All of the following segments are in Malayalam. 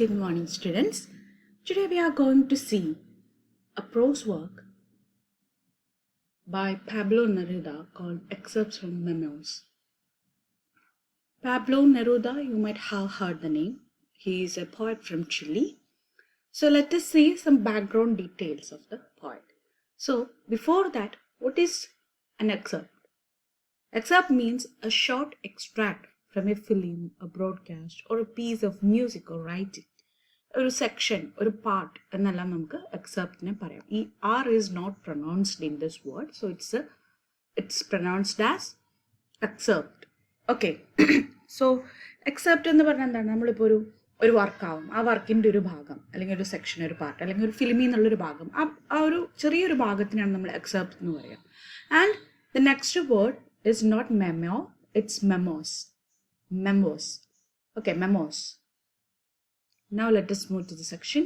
Good morning, students. Today we are going to see a prose work by Pablo Neruda called Excerpts from Memoirs. Pablo Neruda, you might have heard the name. He is a poet from Chile. So let us see some background details of the poet. So before that, what is an excerpt? Excerpt means a short extract from a film, a broadcast, or a piece of music or writing. ഒരു സെക്ഷൻ, ഒരു പാർട്ട് എന്നെല്ലാം നമുക്ക് എക്സെപ്റ്റിനെ പറയാം. ഈ R is not pronounced in this word, so it's pronounced as except. Okay, so except എന്ന് പറഞ്ഞാൽ എന്താണ്? നമ്മളിപ്പോൾ ഒരു വർക്കാവും, ആ വർക്കിൻ്റെ ഒരു ഭാഗം അല്ലെങ്കിൽ ഒരു സെക്ഷൻ, ഒരു പാർട്ട് അല്ലെങ്കിൽ ഒരു ഫിലിമിൽ നിന്നുള്ളൊരു ഭാഗം, ആ ഒരു ചെറിയൊരു ഭാഗത്തിനാണ് നമ്മൾ എക്സെപ്റ്റ് എന്ന് പറയുക. And the next word is not memo, it's memos. Okay, memos. Now let us move to the section.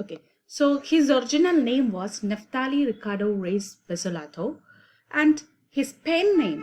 Okay, so his original name was Neftali Ricardo Reyes Bezzolato, and his pen name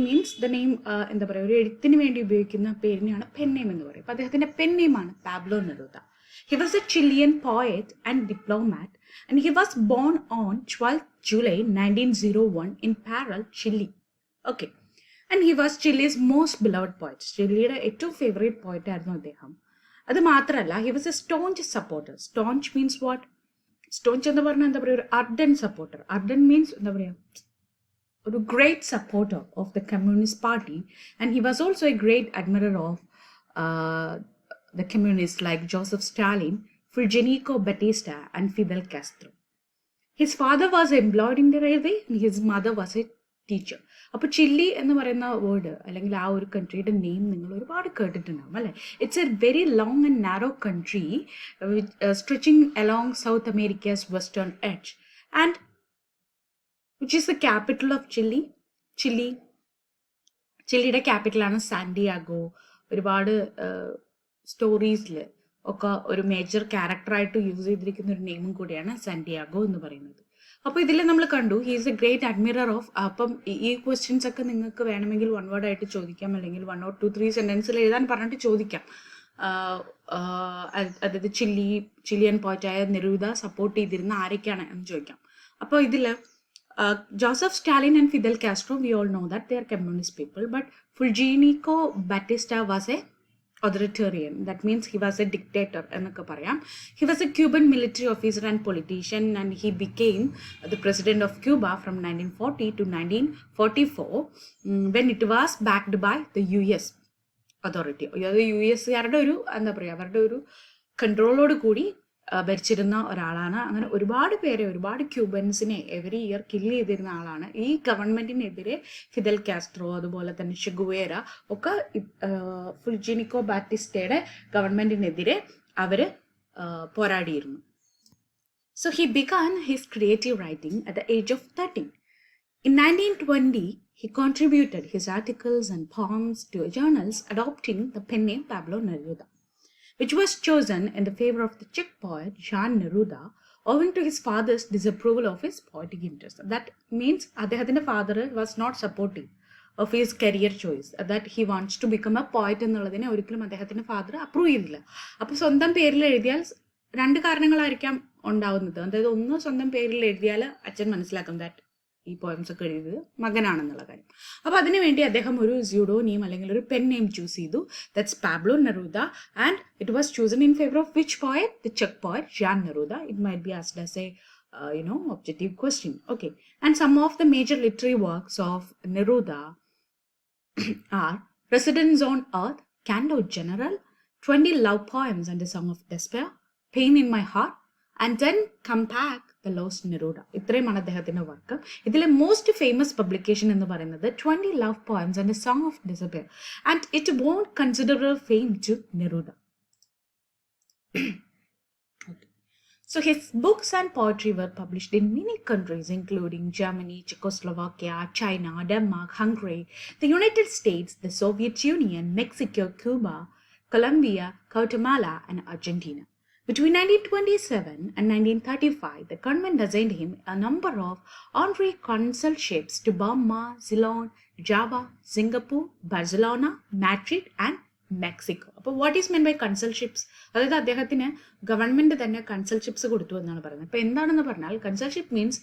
means the name എന്താ പറയുക, ഒരു എഴുത്തിന് വേണ്ടി ഉപയോഗിക്കുന്ന പേരിനെയാണ് പെൻ നെയിം എന്ന് പറയും. അപ്പോൾ അദ്ദേഹത്തിൻ്റെ പെൻ നെയിമാണ് Pablo Neruda. He was a Chilean poet and diplomat, and he was born on 12th July 1901 in Parral, Chile. Okay, and he was Chile's most beloved poet. ചിലിയുടെ ഏറ്റവും ഫേവറേറ്റ് പോയറ്റ് ആയിരുന്നു അദ്ദേഹം. അത് മാത്രമല്ല, he was a staunch supporter. Staunch means what? Staunch എന്ന് പറഞ്ഞാൽ എന്താ പറയുക, ഒരു അർഡൻ സപ്പോർട്ടർ. അർഡൻ മീൻസ് എന്താ പറയുക, ഒരു great supporter of the communist party. And he was also a great admirer of the communist like Joseph Stalin, Fulgencio Batista and Fidel Castro. His father was employed in the railway and his mother was a teacher. അപ്പോൾ ചില്ലി എന്ന് പറയുന്ന വേർഡ് അല്ലെങ്കിൽ ആ ഒരു കൺട്രിയുടെ നെയിം നിങ്ങൾ ഒരുപാട് കേട്ടിട്ടുണ്ടാവും അല്ലേ? It's a very long and narrow country stretching along South America's western edge, and which is the capital of Chile. ചില്ലിയുടെ ക്യാപിറ്റലാണ് സാന്റിയാഗോ. ഒരുപാട് സ്റ്റോറീസിൽ ഒക്കെ ഒരു മേജർ ക്യാരക്ടറായിട്ട് യൂസ് ചെയ്തിരിക്കുന്ന ഒരു നെയിമും കൂടിയാണ് സാന്റിയാഗോ എന്ന് പറയുന്നത്. അപ്പോൾ ഇതിൽ നമ്മൾ കണ്ടു he is A great admirer of. അപ്പം ഈ ക്വസ്റ്റ്യൻസ് ഒക്കെ നിങ്ങൾക്ക് വേണമെങ്കിൽ വൺ വേർഡ് ആയിട്ട് ചോദിക്കാം, അല്ലെങ്കിൽ 1 or 2-3 സെൻറ്റൻസിൽ എഴുതാൻ പറഞ്ഞിട്ട് ചോദിക്കാം. അതായത് ചിലിയൻ പോയറ്റായ നെരൂദ സപ്പോർട്ട് ചെയ്തിരുന്ന ആരൊക്കെയാണ് എന്ന് ചോദിക്കാം. അപ്പോൾ ഇതിൽ Joseph Stalin and Fidel Castro, we all know that they are communist people, but Fulgencio Batista was a authoritarian. That means he was a dictator എന്നൊക്കെ പറയാം. He was a Cuban military officer and politician, and he became the president of Cuba from 1940 to 1944 when it was backed by the US authority. അതായത് US-കാരുടെ ഒരു എന്താ പറയുക, അവരുടെ ഒരു കൺട്രോളോട് കൂടി ഭരിച്ചിരുന്ന ഒരാളാണ്. അങ്ങനെ ഒരുപാട് ക്യൂബൻസിനെ എവറി ഇയർ കില്ല് ചെയ്തിരുന്ന ആളാണ്. ഈ ഗവൺമെൻറ്റിനെതിരെ ഫിദൽ കാസ്ട്രോ, അതുപോലെ തന്നെ ഷെഗുവേര ഒക്കെ ഫുൾജിനിക്കോ ബാറ്റിസ്റ്റയുടെ ഗവൺമെൻറ്റിനെതിരെ അവർ പോരാടിയിരുന്നു. So he began his creative writing at the age of 13. In 1920, he contributed his articles and poems to journals adopting the pen name Pablo Neruda, which was chosen in the favor of the Czech poet Jan Neruda, owing to his father's disapproval of his poetic interest. That means അദ്ദേഹത്തിൻ്റെ father was not supportive of his career choice, that he wants to become a poet എന്നുള്ളതിനെ ഒരിക്കലും അദ്ദേഹത്തിൻ്റെ ഫാദർ അപ്രൂവ് ചെയ്തില്ല. അപ്പോൾ സ്വന്തം പേരിൽ എഴുതിയാൽ 2 കാരണങ്ങളായിരിക്കാം ഉണ്ടാവുന്നത്. അതായത് ഒന്ന്, സ്വന്തം പേരിൽ എഴുതിയാൽ അച്ഛൻ മനസ്സിലാക്കും ദാറ്റ് ഈ പോയംസ് ഒക്കെ എഴുതിയത് മകനാണെന്നുള്ള കാര്യം. അപ്പോൾ അതിനുവേണ്ടി അദ്ദേഹം ഒരു സ്യൂഡോനെയിം അല്ലെങ്കിൽ ഒരു പെൻ നെയിം ചൂസ് ചെയ്തു. That's Pablo Neruda, and it was chosen in favour of which poet? The cheque poet Jan Neruda. It might be asked as A objective question. Okay, and some of the major literary works of Neruda are Residence on Earth, Candor General, 20 love poems and a song of despair, Pain in my heart, and then Come Back, The Lost Neruda. ഇത്രയുമാണ് അദ്ദേഹത്തിൻ്റെ വർക്ക്. ഇതിലെ മോസ്റ്റ് ഫേമസ് പബ്ലിക്കേഷൻ എന്ന് പറയുന്നത് 20 love poems and a song of despair, and it won considerable fame to Neruda. So his books and poetry were published in many countries, including Germany, Czechoslovakia, China, Denmark, Hungary, the United States, the Soviet Union, Mexico, Cuba, Colombia, Guatemala, and Argentina. Between 1927 and 1935, the government assigned him a number of honorary consulships to Burma, Ceylon, Java, Singapore, Barcelona, Madrid, and Mexico. അപ്പോൾ വാട്ട് ഈസ് മെൻ ബൈ കൺസൾഷിപ്സ്? അതായത് അദ്ദേഹത്തിന് ഗവൺമെന്റ് തന്നെ കൺസൾഷിപ്സ് കൊടുത്തു എന്നാണ് പറയുന്നത്. അപ്പോൾ എന്താണെന്ന് പറഞ്ഞാൽ consulship means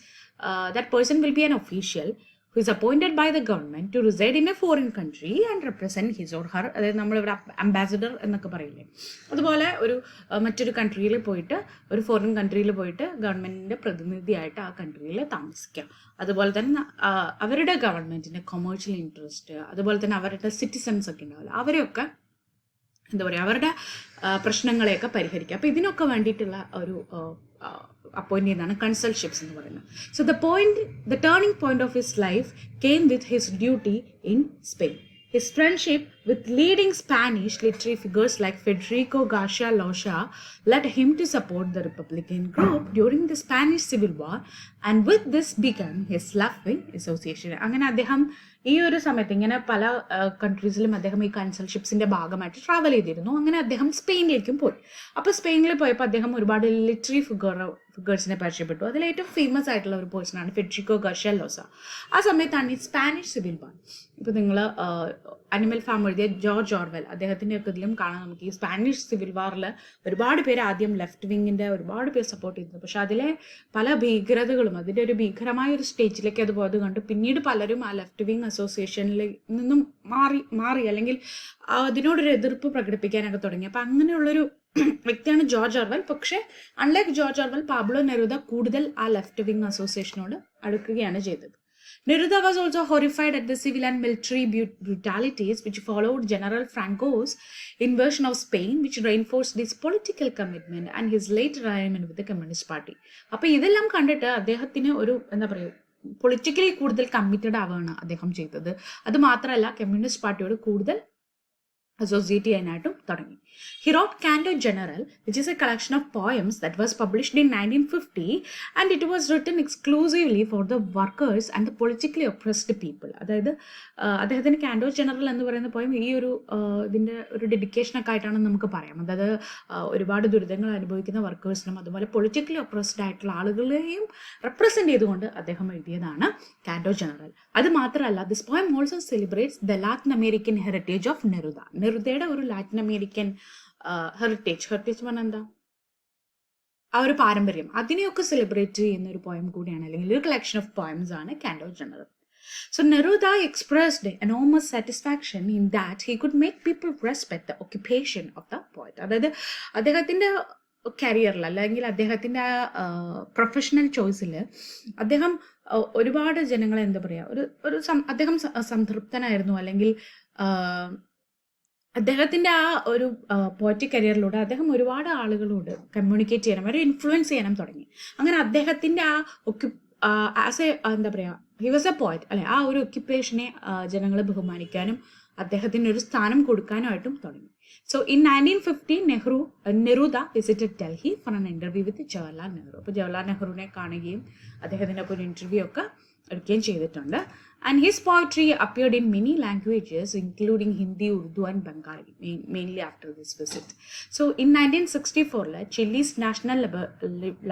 that person will be an official who is appointed by the government to reside in a foreign country and represent his or her, അതായത് നമ്മളിവിടെ അംബാസിഡർ എന്നൊക്കെ പറയില്ലേ, അതുപോലെ ഒരു മറ്റൊരു കൺട്രിയിൽ പോയിട്ട്, ഒരു ഫോറിൻ കൺട്രിയിൽ പോയിട്ട് ഗവൺമെൻറ്റിൻ്റെ പ്രതിനിധിയായിട്ട് ആ കൺട്രിയിൽ താമസിക്കാം. അതുപോലെ തന്നെ അവരുടെ ഗവൺമെൻറ്റിൻ്റെ കൊമേഴ്ഷ്യൽ ഇൻട്രസ്റ്റ്, അതുപോലെ തന്നെ അവരുടെ സിറ്റിസൺസ് ഒക്കെ ഉണ്ടാവില്ല, അവരെയൊക്കെ എന്താ പറയുക, അവരുടെ പ്രശ്നങ്ങളെയൊക്കെ പരിഹരിക്കുക. അപ്പോൾ ഇതിനൊക്കെ വേണ്ടിയിട്ടുള്ള ഒരു അപ്പോയിന്റ് ചെയ്യുന്നതാണ് കൺസൾഷിപ്സ് എന്ന് പറയുന്നത്. So the turning point of his life came with his duty in Spain. His friendship with leading Spanish literary figures like Federico Garcia Lorca led him to support the Republican group during the Spanish Civil War, and with this began his left-wing association. അങ്ങനെ അദ്ദേഹം ഈ ഒരു സമയത്ത് ഇങ്ങനെ പല കൺട്രീസിലും അദ്ദേഹം ഈ കൺസൾഷിപ്സിന്റെ ഭാഗമായിട്ട് ട്രാവൽ ചെയ്തിരുന്നു. അങ്ങനെ അദ്ദേഹം സ്പെയിനിലേക്കും പോയി. അപ്പോൾ സ്പെയിനിൽ പോയപ്പോൾ അദ്ദേഹം ഒരുപാട് ലിറ്റററി ഫിഗേഴ്സിനെ പരിചയപ്പെട്ടു. അതിൽ ഏറ്റവും ഫേമസ് ആയിട്ടുള്ള ഒരു പേഴ്സണാണ് ഫെഡറിക്കോ ഗാർഷ്യ ലോസ. ആ സമയത്താണ് ഈ സ്പാനിഷ് സിവിൽ വാർ. ഇപ്പോൾ നിങ്ങൾ അനിമൽ ഫാം എഴുതിയ ജോർജ് ഓർവെൽ, അദ്ദേഹത്തിൻ്റെ ഒക്കെ ഇതിലും കാണാൻ നമുക്ക് ഈ സ്പാനിഷ് സിവിൽ വാറിൽ ഒരുപാട് പേര് ആദ്യം ലെഫ്റ്റ് വിങ്ങിൻ്റെ ഒരുപാട് പേര് സപ്പോർട്ട് ചെയ്തിരുന്നു. പക്ഷെ അതിലെ പല ഭീകരതകളും അതിൻ്റെ ഒരു ഭീകരമായ ഒരു സ്റ്റേജിലേക്ക് അത് പോയത് കണ്ട് പിന്നീട് പലരും ആ ലെഫ്റ്റ് വിങ് അസോസിയേഷനിൽ നിന്നും മാറി അല്ലെങ്കിൽ അതിനോടൊരു എതിർപ്പ് പ്രകടിപ്പിക്കാനൊക്കെ തുടങ്ങി. അപ്പം അങ്ങനെയുള്ളൊരു വ്യക്തിയാണ് ജോർജ് ഓർവെൽ. പക്ഷേ unlike George Orwell, Pablo Neruda കൂടുതൽ ആ ലെഫ്റ്റ് വിങ് അസോസിയേഷനോട് അടുക്കുകയാണ് ചെയ്തത്. Neruda was also horrified at the civil and military brutalities which followed General Franco's invasion of Spain, which reinforced his political commitment and his late alignment with the Communist Party. അപ്പോൾ ഇതെല്ലാം കണ്ടിട്ട് അദ്ദേഹത്തിന് ഒരു എന്താ പറയുക, പൊളിറ്റിക്കലി കൂടുതൽ കമ്മിറ്റഡ് ആവുകയാണ് അദ്ദേഹം ചെയ്തത്. അത് മാത്രമല്ല കമ്മ്യൂണിസ്റ്റ് പാർട്ടിയോട് കൂടുതൽ അസോസിയേറ്റ് ചെയ്യാനായിട്ടും തുടങ്ങി. He wrote Canto General, which is a collection of poems that was published in 1950, and it was written exclusively for the workers and the politically oppressed people. അതായത് അദ്ദേഹത്തിന് കാൻഡോ ജനറൽ എന്ന് പറയുന്ന പോയം ഈ ഒരു ഇതിൻ്റെ ഒരു ഡെഡിക്കേഷനൊക്കെ ആയിട്ടാണെന്ന് നമുക്ക് പറയാം. അതായത് ഒരുപാട് ദുരിതങ്ങൾ അനുഭവിക്കുന്ന വർക്കേഴ്സിനും അതുപോലെ പൊളിറ്റിക്കലി ഒപ്രസ്ഡ് ആയിട്ടുള്ള ആളുകളെയും റെപ്രസെൻ്റ് ചെയ്തുകൊണ്ട് അദ്ദേഹം എഴുതിയതാണ് കാൻഡോ ജനറൽ. അത് മാത്രമല്ല, this poem also celebrates the Latin American heritage of Neruda. നെറുദയുടെ ഒരു ലാറ്റിൻ അമേരിക്കൻ ഹെറിറ്റേജ് പറഞ്ഞാൽ എന്താ, ആ ഒരു പാരമ്പര്യം, അതിനെയൊക്കെ സെലിബ്രേറ്റ് ചെയ്യുന്ന ഒരു പോയം കൂടിയാണ്, അല്ലെങ്കിൽ ഒരു കളക്ഷൻ ഓഫ് പോയംസ് ആണ് കാൻഡോ general. So Neruda expressed enormous satisfaction in that he could make people respect the occupation of the poet. അതായത് അദ്ദേഹത്തിൻ്റെ കരിയറിൽ അല്ലെങ്കിൽ അദ്ദേഹത്തിൻ്റെ പ്രൊഫഷണൽ ചോയ്സിൽ അദ്ദേഹം ഒരുപാട് ജനങ്ങളെ എന്താ പറയുക, അദ്ദേഹം സംതൃപ്തനായിരുന്നു. അല്ലെങ്കിൽ അദ്ദേഹത്തിൻ്റെ ആ ഒരു പോയറ്റിക് കരിയറിലൂടെ അദ്ദേഹം ഒരുപാട് ആളുകളോട് കമ്മ്യൂണിക്കേറ്റ് ചെയ്യാനും അവരെ ഇൻഫ്ലുവൻസ് ചെയ്യാനും തുടങ്ങി. അങ്ങനെ അദ്ദേഹത്തിൻ്റെ ആ ആസ് എ എന്താ പറയുക, ഹി വാസ് എ പോയറ്റ് അല്ലെ, ആ ഒരു ഒക്യുപ്പേഷനെ ജനങ്ങളെ ബഹുമാനിക്കാനും അദ്ദേഹത്തിന് ഒരു സ്ഥാനം കൊടുക്കാനുമായിട്ടും തുടങ്ങി. So in 1950 Neruda visited Delhi for an interview with Jawaharlal Nehru. അപ്പോൾ ജവഹർലാൽ നെഹ്റുവിനെ കാണുകയും അദ്ദേഹത്തിൻ്റെ ഒക്കെ ഒരു ഇൻ്റർവ്യൂ ഒക്കെ എടുക്കുകയും ചെയ്തിട്ടുണ്ട്. And his poetry appeared in many languages, including Hindi, Urdu, and Bengali, mainly after this visit. So, in 1964, Chile's National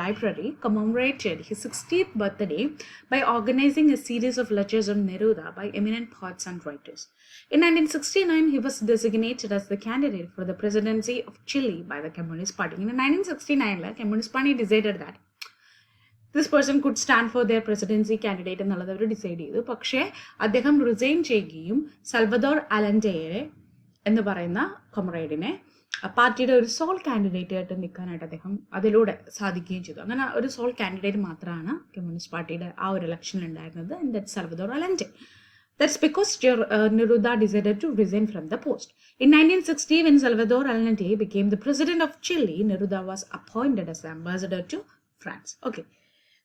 Library commemorated his 60th birthday by organizing a series of lectures on Neruda by eminent poets and writers. In 1969, he was designated as the candidate for the presidency of Chile by the Communist Party. In 1969, the Communist Party decided that this person could stand for their presidency candidate എന്നുള്ളത് അവർ ഡിസൈഡ് ചെയ്തു. പക്ഷേ അദ്ദേഹം റിസൈൻ ചെയ്യുകയും സൽവദോർ അലൻഡയെ എന്ന് പറയുന്ന കൊമറേഡിനെ പാർട്ടിയുടെ ഒരു സോൾ കാൻഡിഡേറ്റ് ആയിട്ട് നിൽക്കാനായിട്ട് അദ്ദേഹം അതിലൂടെ സാധിക്കുകയും ചെയ്തു. അങ്ങനെ ഒരു സോൾ കാൻഡിഡേറ്റ് മാത്രമാണ് കമ്മ്യൂണിസ്റ്റ് പാർട്ടിയുടെ ആ ഒരു ഇലക്ഷനിൽ ഉണ്ടായിരുന്നത്, and that Salvador Allende. That's because Neruda decided to resign from the post. In 1960, when Salvador Allende became the president of Chile, Neruda was appointed as the ambassador to France. Okay.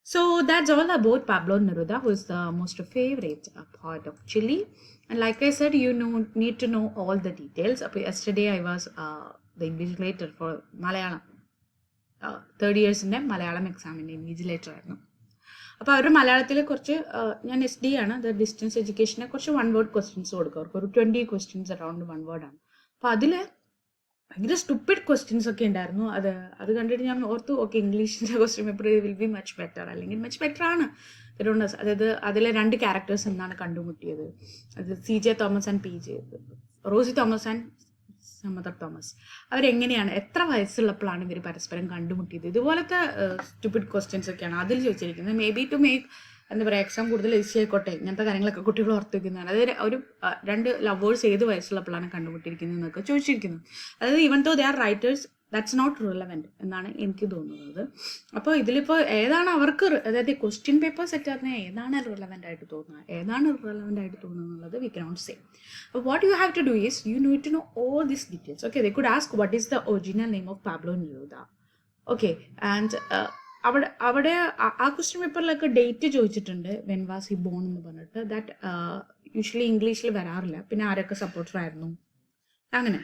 So that's all about Pablo Neruda, who is the most favorite poet of Chile. And like I said, you need to know all the details. Yesterday I was the invigilator for Malayalam. Third years in Malayalam exam in invigilator. അപ്പോൾ അവരുടെ മലയാളത്തിൽ കുറച്ച് ഞാൻ SD ആണ്, അത് ഡിസ്റ്റൻസ് എഡ്യൂക്കേഷനെ കുറച്ച് 1 word ക്വസ്റ്റ്യൻസ് കൊടുക്കുക. അവർക്ക് ഒരു 20 questions അറൗണ്ട് 1 word ആണ്. അപ്പോൾ അതിൽ ഭയങ്കര സ്റ്റുപ്പിഡ് ക്വസ്റ്റ്യൻസ് ഒക്കെ ഉണ്ടായിരുന്നു. അത് കണ്ടിട്ട് ഞാൻ ഓർത്തു, ഓക്കെ ഇംഗ്ലീഷിൻ്റെ question paper will be much better, അല്ലെങ്കിൽ മച്ച് ബെറ്റർ ആണ്. അതായത് അതിലെ 2 ക്യാരക്ടേഴ്സ് എന്നാണ് കണ്ടുമുട്ടിയത്, അത് CJ Thomas and PJ, Rosy Thomas and സമദർ തോമസ്. അവരെങ്ങനെയാണ്, എത്ര വയസ്സുള്ളപ്പോഴാണ് ഇവർ പരസ്പരം കണ്ടുമുട്ടിയത്? ഇതുപോലത്തെ സ്റ്റുപ്പിഡ് ക്വസ്റ്റ്യൻസ് ഒക്കെയാണ് അതിൽ ചോദിച്ചിരിക്കുന്നത്. മേ ബി ടു മേക്ക് എന്താ പറയുക, എക്സാം കൂടുതൽ ഈസി ആയിക്കോട്ടെ, ഇങ്ങനത്തെ കാര്യങ്ങളൊക്കെ കുട്ടികൾ ഓർത്ത് വയ്ക്കുന്നതാണ്. അതായത് ഒരു രണ്ട് ലവേഴ്സ് ഏത് വയസ്സുള്ളപ്പോഴാണ് കണ്ടുമുട്ടിയിരിക്കുന്നത് എന്നൊക്കെ ചോദിച്ചിരിക്കുന്നത്. അതായത് even though they are writers, that's not relevant എന്നാണ് എനിക്ക് തോന്നുന്നത്. അപ്പോൾ ഇതിലിപ്പോൾ ഏതാണ് അവർക്ക്, അതായത് ക്വസ്റ്റ്യൻ പേപ്പർ സെറ്റ് ആകുന്ന ഏതാണ് റിലവൻ്റ് ആയിട്ട് തോന്നുക, ഏതാണ് റിലവൻ്റ് ആയിട്ട് തോന്നുന്നത് എന്നുള്ളത് വി കനോട്ട് സേ. അപ്പോൾ what you have to do is you need to know all these details. Okay, they could ask what is the original name of Pablo Neruda. Okay, and അവിടെ ആ ക്വസ്റ്റ്യൻ പേപ്പറിലൊക്കെ ഡേറ്റ് ചോദിച്ചിട്ടുണ്ട്, വെൻ വാസ് ഹി ബോൺ എന്ന് പറഞ്ഞിട്ട്. ദാറ്റ് യൂഷ്വലി ഇംഗ്ലീഷിൽ വരാറില്ല. പിന്നെ ആരൊക്കെ സപ്പോർട്ടർ ആയിരുന്നു, അങ്ങനെ.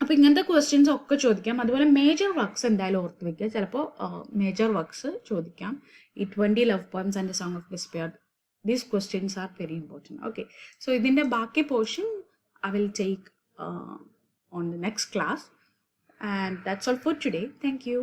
അപ്പോൾ ഇങ്ങനത്തെ ക്വസ്റ്റ്യൻസ് ഒക്കെ ചോദിക്കാം. അതുപോലെ മേജർ വർക്ക്സ് എന്തായാലും ഓർത്ത് വയ്ക്കുക. ചിലപ്പോൾ മേജർ വർക്ക്സ് ചോദിക്കാം. ഈ 20 love poems and song of despair, these questions are very important. Okay, so ഇതിൻ്റെ ബാക്കി portion I will take on the next class. And that's all for today. Thank you.